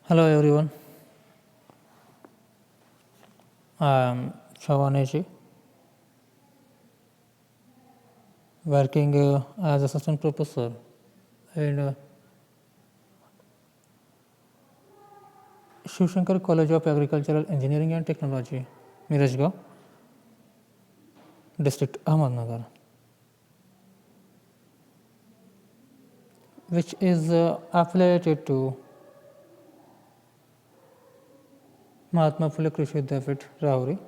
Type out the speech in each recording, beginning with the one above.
Hello everyone, I am Shavaneshi, working as assistant professor in Shiv Shankar College of Agricultural Engineering and Technology, Mirajgaon, district Ahmednagar, which is affiliated to Mahatma Phule Krishi Vidyapith, Rahuri,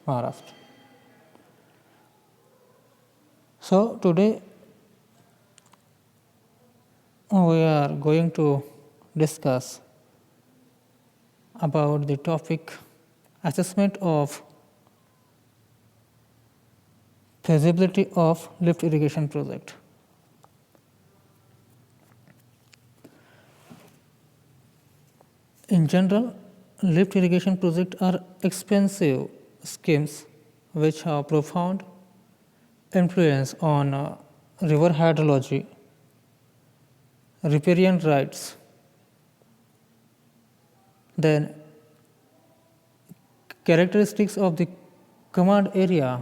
Maharashtra. So today we are going to discuss about the topic assessment of feasibility of lift irrigation project. In general, lift irrigation projects are expensive schemes which have profound influence on river hydrology, riparian rights, then characteristics of the command area,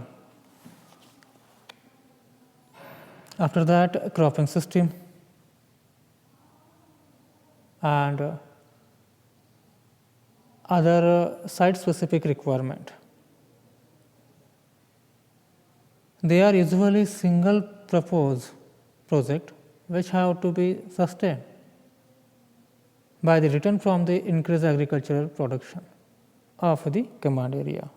after that cropping system, and other site-specific requirement. They are usually single purpose project which have to be sustained by the return from the increased agricultural production of the command area.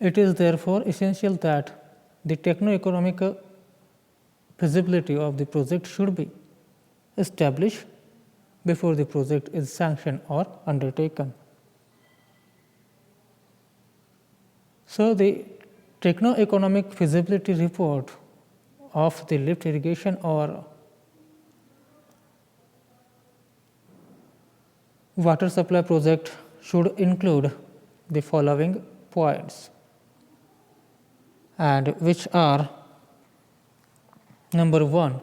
It is therefore essential that the techno-economic feasibility of the project should be established before the project is sanctioned or undertaken. So, the techno-economic feasibility report of the lift irrigation or water supply project should include the following points, and which are: number 1,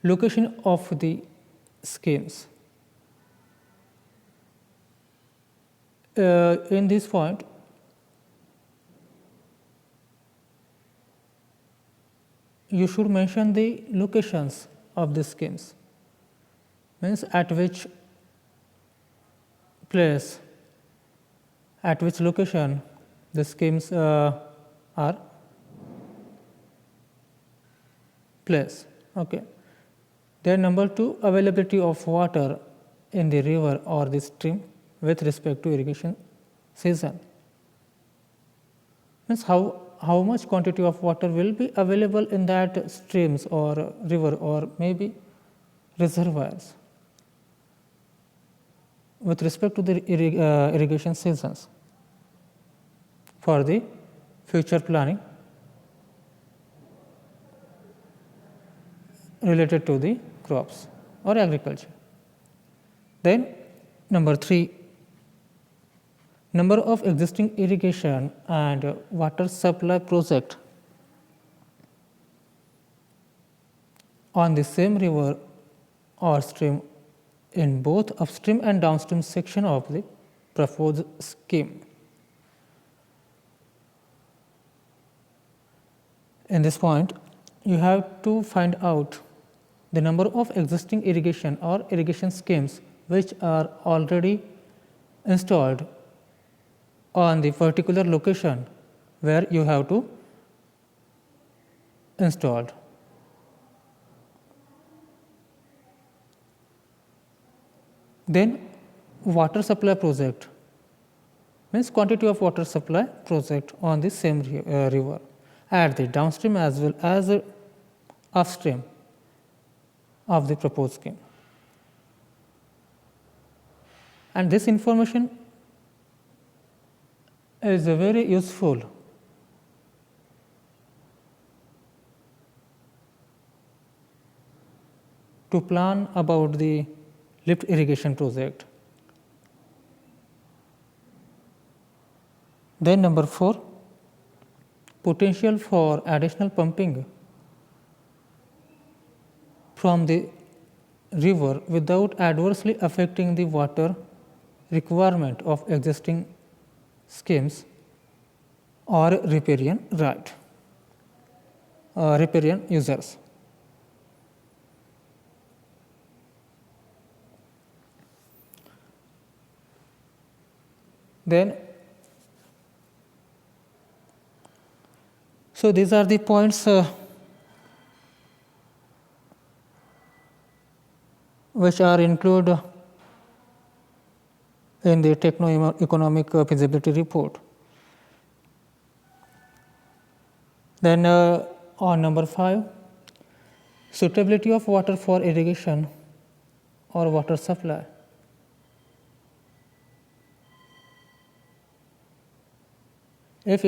location of the schemes. In this point, you should mention the locations of the schemes, means at which place, at which location the schemes are placed. Okay. Then number 2, availability of water in the river or the stream with respect to irrigation season. Means how much quantity of water will be available in that streams or river or maybe reservoirs with respect to the irrigation seasons for the future planning related to the crops or agriculture. Then number 3, number of existing irrigation and water supply project on the same river or stream in both upstream and downstream section of the proposed scheme. In this point, you have to find out the number of existing irrigation or irrigation schemes which are already installed on the particular location where you have to install. Then water supply project means quantity of water supply project on the same river at the downstream as well as upstream of the proposed scheme. And this information is very useful to plan about the lift irrigation project. Then number 4, potential for additional pumping from the river without adversely affecting the water requirement of existing schemes or riparian riparian users. Then, so these are the points which are included in the techno-economic feasibility report. Then on number 5, suitability of water for irrigation or water supply. If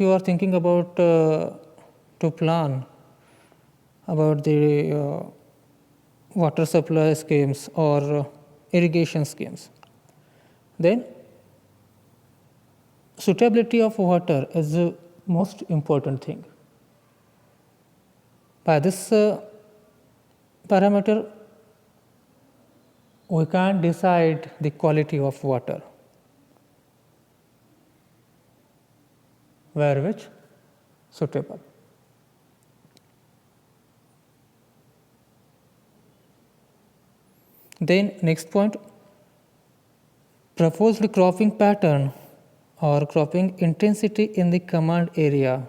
you are thinking about to plan about the water supply schemes or irrigation schemes, then suitability of water is the most important thing. By this parameter, we can decide the quality of water, where which suitable. Then next point, proposed cropping pattern or cropping intensity in the command area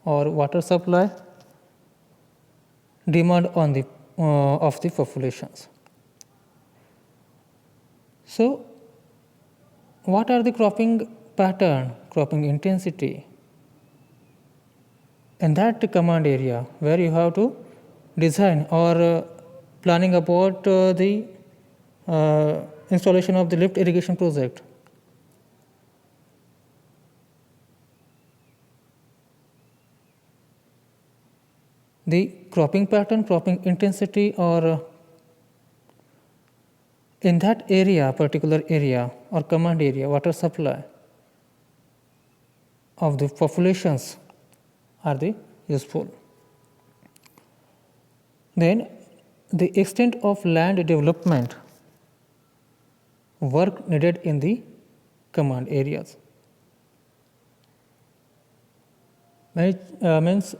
or water supply demand on the of the populations. So, what are the cropping pattern, cropping intensity in that command area where you have to design or planning about the installation of the lift irrigation project? The cropping pattern, cropping intensity, or in that area, particular area or command area, water supply of the populations are the useful. Then the extent of land development work needed in the command areas. Means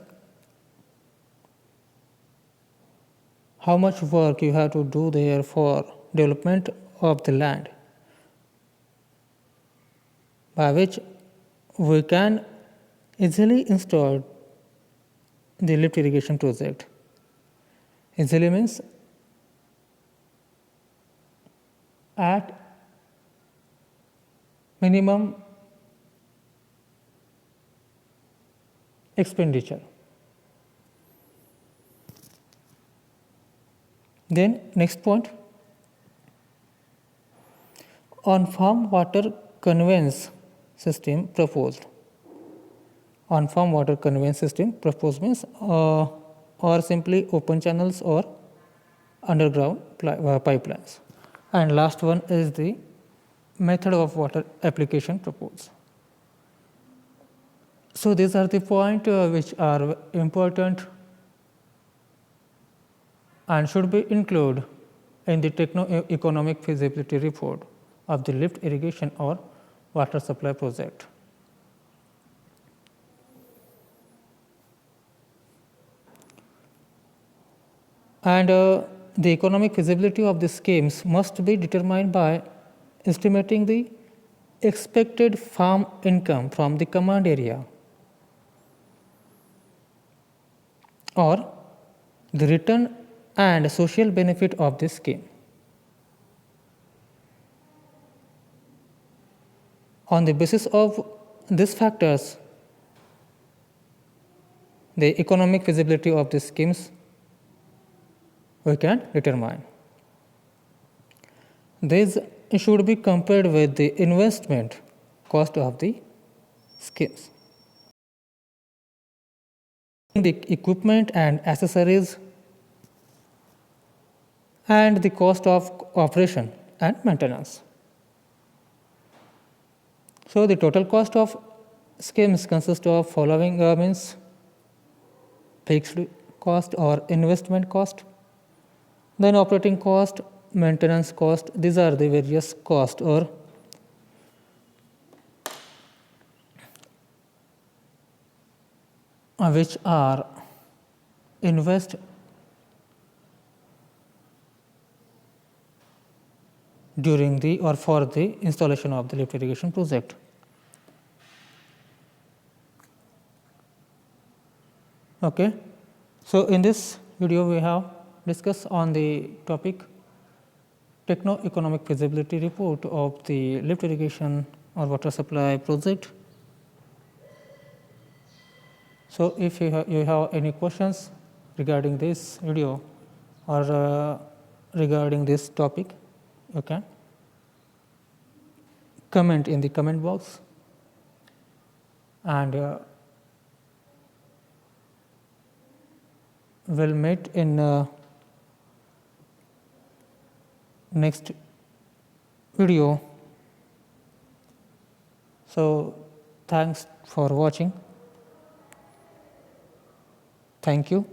how much work you have to do there for development of the land, by which we can easily install the lift irrigation project. Easily means at minimum expenditure. Then next point, on farm water conveyance system proposed. On farm water conveyance system proposed means or simply open channels or underground pipelines. And last one is the method of water application proposed. So these are the points which are important and should be included in the techno-economic feasibility report of the lift irrigation or water supply project. And the economic feasibility of the schemes must be determined by estimating the expected farm income from the command area or the return and social benefit of this scheme. On the basis of these factors, the economic feasibility of the schemes we can determine. These should be compared with the investment cost of the schemes. The equipment and accessories and the cost of operation and maintenance. So the total cost of schemes consists of following means fixed cost or investment cost. Then operating cost, maintenance cost, these are the various costs or which are invest during the or for the installation of the lift irrigation project. Okay. So, in this video we have discussed on the topic techno-economic feasibility report of the lift irrigation or water supply project. So, if you have any questions regarding this video or regarding this topic, you can comment in the comment box, and we'll meet in next video. So, thanks for watching. Thank you.